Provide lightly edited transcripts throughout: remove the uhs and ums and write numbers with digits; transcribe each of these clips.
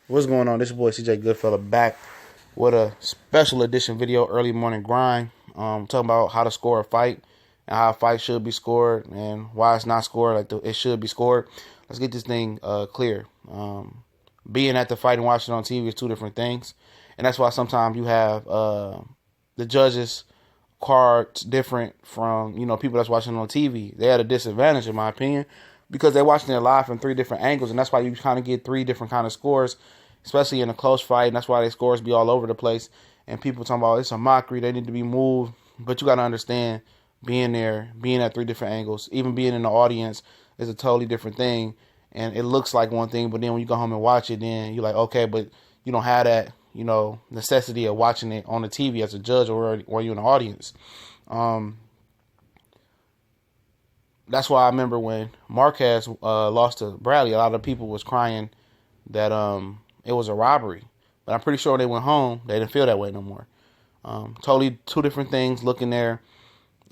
What's going on? This your boy CJ Goodfella back with a special edition video, early morning grind. Talking about how to score a fight and how a fight should be scored and why it's not scored like it should be scored. Let's get this thing clear. Being at the fight and watching it on TV is two different things, and that's why sometimes you have the judges cards different from people that's watching on TV. They had a disadvantage in my opinion because they're watching it live from three different angles, and that's why you kind of get three different kind of scores, especially in a close fight. And that's why their scores be all over the place. And people talking about it's a mockery, they need to be moved. But you got to understand, being there, being at three different angles, even being in the audience is a totally different thing. And it looks like one thing, but then when you go home and watch it, then you're like, okay, but you don't have that, necessity of watching it on the TV as a judge or you're in the audience. That's why I remember when Marquez lost to Bradley, a lot of people was crying that it was a robbery. But I'm pretty sure they went home, they didn't feel that way no more. Totally two different things looking there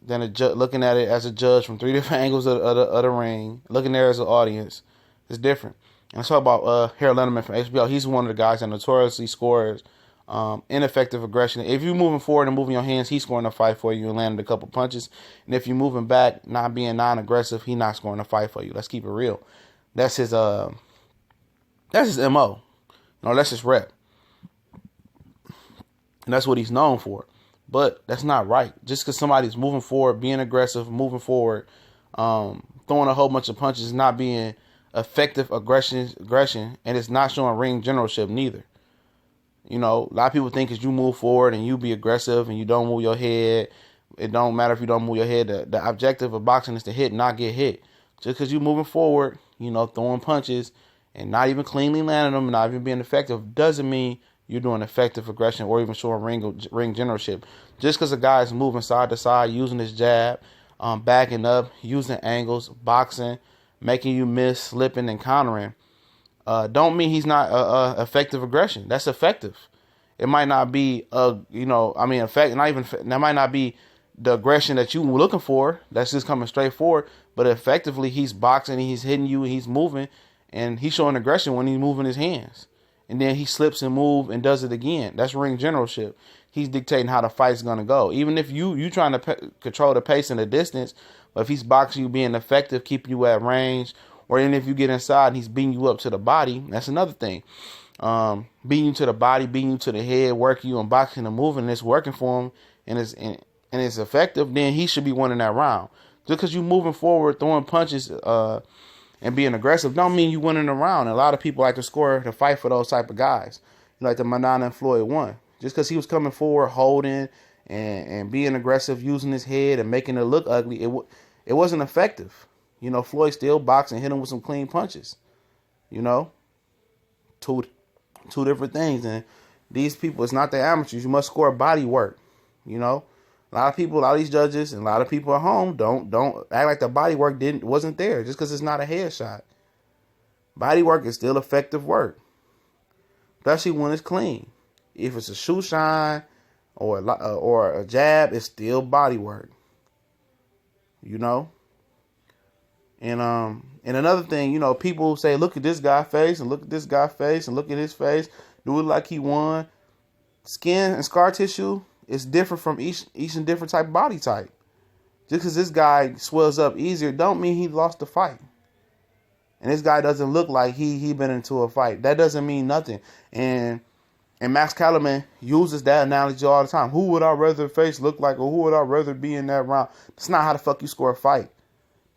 than looking at it as a judge from three different angles of the ring, looking there as an audience. It's different. And let's talk about Harold Lenderman from HBO. He's one of the guys that notoriously scores ineffective aggression. If you're moving forward and moving your hands, he's scoring a fight for you and landing a couple punches. And if you're moving back, not being non-aggressive, he's not scoring a fight for you. Let's keep it real. That's his MO. That's his rep. And that's what he's known for. But that's not right. Just because somebody's moving forward, being aggressive, moving forward, throwing a whole bunch of punches, not being effective aggression, and it's not showing ring generalship neither. A lot of people think as you move forward and you be aggressive and you don't move your head, it don't matter if you don't move your head. The objective of boxing is to hit, not get hit. Just because you're moving forward, throwing punches and not even cleanly landing them and not even being effective doesn't mean you're doing effective aggression or even showing ring generalship. Just because a guy is moving side to side, using his jab, backing up, using angles, boxing, making you miss, slipping, and countering, don't mean he's not effective aggression. That's effective. It might not be effect. Not even that might not be the aggression that you were looking for. That's just coming straight forward. But effectively, he's boxing, he's hitting you, and he's moving, and he's showing aggression when he's moving his hands. And then he slips and moves and does it again. That's ring generalship. He's dictating how the fight's gonna go. Even if you trying to control the pace and the distance, but if he's boxing you, being effective, keeping you at range, or even if you get inside and he's beating you up to the body, that's another thing. Beating you to the body, beating you to the head, working you and boxing and moving, and it's working for him and it's effective, then he should be winning that round. Just because you moving forward, throwing punches, and being aggressive don't mean you winning a round. And a lot of people like to score to fight for those type of guys. Like the Maidana and Floyd one. Just because he was coming forward, holding, and being aggressive, using his head and making it look ugly, it wasn't effective. Floyd still boxed and hit him with some clean punches. Two different things. And these people, it's not the amateurs. You must score body work. A lot of people, a lot of these judges, and a lot of people at home don't act like the body work wasn't there just because it's not a headshot. Body work is still effective work, especially when it's clean. If it's a shoe shine or a jab, it's still body work. And another thing, people say, look at this guy's face and look at this guy's face and look at his face. Do it like he won. Skin and scar tissue is different from each and different type of body type. Just because this guy swells up easier don't mean he lost the fight. And this guy doesn't look like he been into a fight. That doesn't mean nothing. And Max Kellerman uses that analogy all the time. Who would I rather face look like, or who would I rather be in that round? That's not how the fuck you score a fight.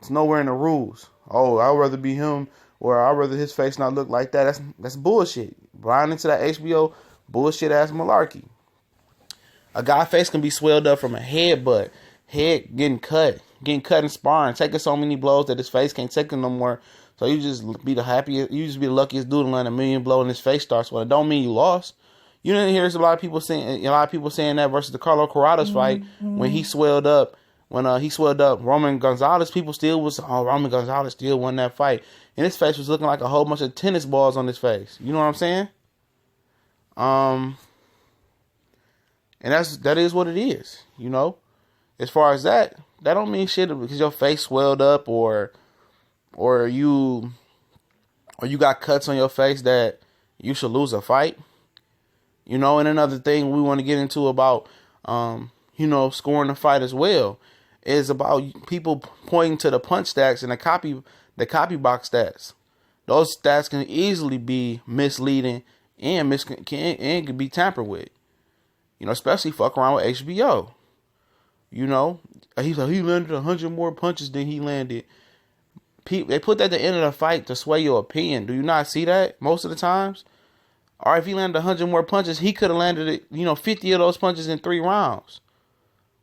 It's nowhere in the rules. Oh, I'd rather be him, or I'd rather his face not look like that. That's bullshit. Blind into that HBO bullshit ass malarkey. A guy's face can be swelled up from a headbutt, head getting cut in sparring, taking so many blows that his face can't take it no more. So you just be the luckiest dude to land a million blows and his face starts swelling. It don't mean you lost. You didn't hear a lot of people saying that versus the Carlos Corrales fight when he swelled up. When he swelled up Roman Gonzalez, people still was, Roman Gonzalez still won that fight. And his face was looking like a whole bunch of tennis balls on his face. You know what I'm saying? And that is what it is, As far as that don't mean shit because your face swelled up or you got cuts on your face that you should lose a fight. You know, and another thing we want to get into about, scoring a fight as well is about people pointing to the punch stats and the copy box stats. Those stats can easily be misleading and can be tampered with. You know, especially fuck around with HBO. You know, he's like, he landed 100 more punches than he landed. They put that at the end of the fight to sway your opinion. Do you not see that most of the times? Or if he landed 100 more punches, he could have landed 50 of those punches in 3 rounds.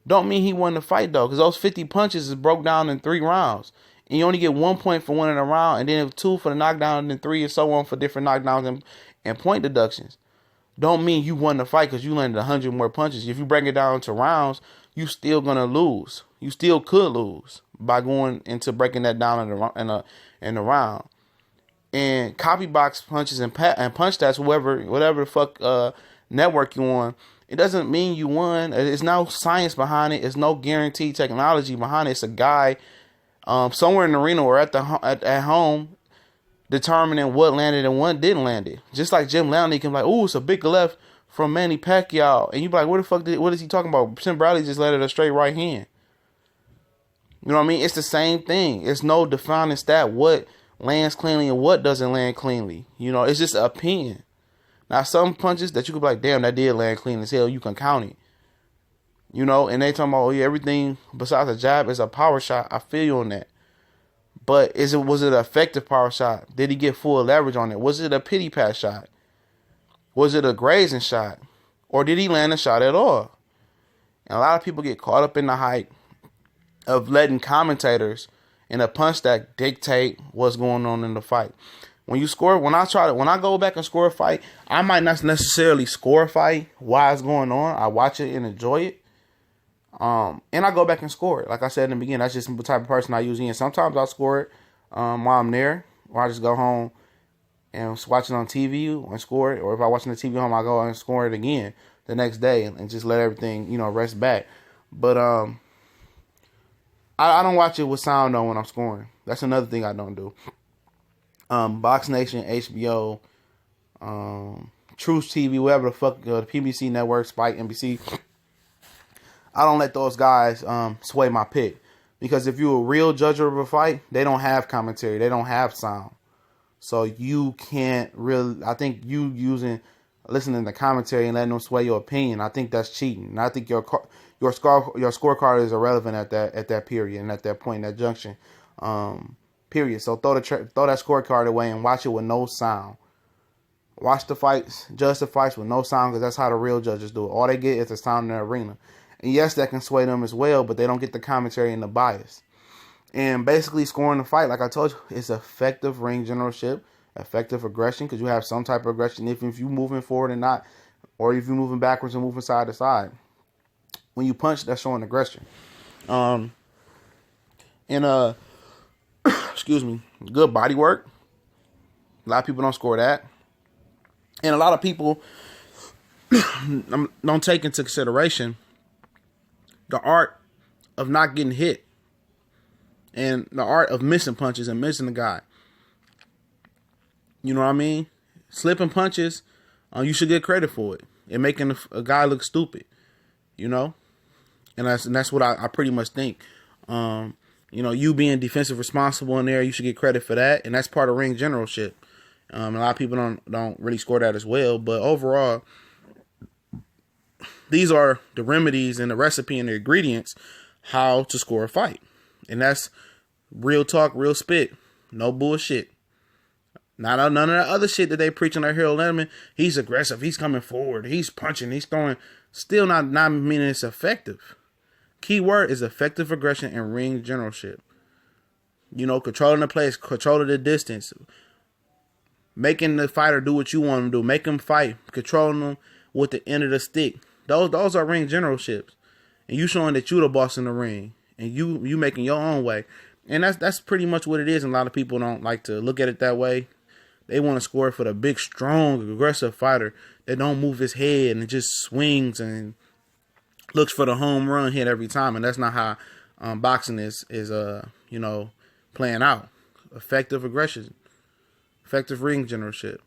Don't mean he won the fight, though, because those 50 punches is broke down in 3 rounds. And you only get 1 point for winning a round, and then 2 for the knockdown, and then 3 and so on for different knockdowns and point deductions. Don't mean you won the fight because you landed 100 more punches. If you break it down to rounds, you still going to lose. You still could lose by going into breaking that down in the round. And copy box punches and punch stats, whatever the fuck network you on, it doesn't mean you won. There's no science behind it. There's no guaranteed technology behind it. It's a guy somewhere in the arena or at home determining what landed and what didn't land it. Just like Jim Lowney can be like, ooh, it's a big left from Manny Pacquiao. And you be like, what is he talking about? Tim Bradley just landed a straight right hand. You know what I mean? It's the same thing. It's no defining stat what lands cleanly and what doesn't land cleanly. You know, it's just an opinion. Now, some punches that you could be like, damn, that did land clean as hell, you can count it. You know, and they talking about, oh yeah, everything besides a jab is a power shot. I feel you on that. But was it an effective power shot? Did he get full leverage on it? Was it a pity pass shot? Was it a grazing shot? Or did he land a shot at all? And a lot of people get caught up in the hype of letting commentators and a punch that dictate what's going on in the fight. When I go back and score a fight, I might not necessarily score a fight while it's going on. I watch it and enjoy it. And I go back and score it. Like I said in the beginning, that's just the type of person I usually am. Sometimes I'll score it while I'm there, or I just go home and watch it on TV and score it. Or if I'm watching the TV home, I go and score it again the next day and just let everything, rest back. But I don't watch it with sound though when I'm scoring. That's another thing I don't do. Box Nation, HBO, Truth TV, whatever the fuck, the PBC network, Spike, NBC. I don't let those guys sway my pick. Because if you're a real judge of a fight, they don't have commentary. They don't have sound. So you can't really, I think you listening to commentary and letting them sway your opinion, I think that's cheating. And I think your scorecard is irrelevant at that period and at that point, that junction. Period. So throw that scorecard away and watch it with no sound. Watch the fights, judge the fights with no sound, because that's how the real judges do it. All they get is the sound in the arena. And yes, that can sway them as well, but they don't get the commentary and the bias. And basically scoring the fight, like I told you, is effective ring generalship, effective aggression, because you have some type of aggression if you're moving forward and not, or if you're moving backwards and moving side to side. When you punch, that's showing aggression. Excuse me, good body work. A lot of people don't score that. And a lot of people don't take into consideration the art of not getting hit and the art of missing punches and missing the guy. You know what I mean? Slipping punches, you should get credit for it and making a guy look stupid, and that's what I pretty much think. You being defensive responsible in there, you should get credit for that, and that's part of ring generalship. A lot of people don't really score that as well, but overall, these are the remedies and the recipe and the ingredients how to score a fight. And that's real talk, real spit. No bullshit. None of that other shit that they preach on their Harold Letterman. He's aggressive. He's coming forward. He's punching. He's throwing. Still not meaning it's effective. Key word is effective aggression and ring generalship. Controlling the place, controlling the distance. Making the fighter do what you want him to do. Make him fight. Controlling them with the end of the stick. Those are ring generalships. And you showing that you the boss in the ring. And you making your own way. And that's pretty much what it is. And a lot of people don't like to look at it that way. They want to score for the big, strong, aggressive fighter that don't move his head and just swings and looks for the home run hit every time. And that's not how boxing is playing out. Effective aggression. Effective ring generalship.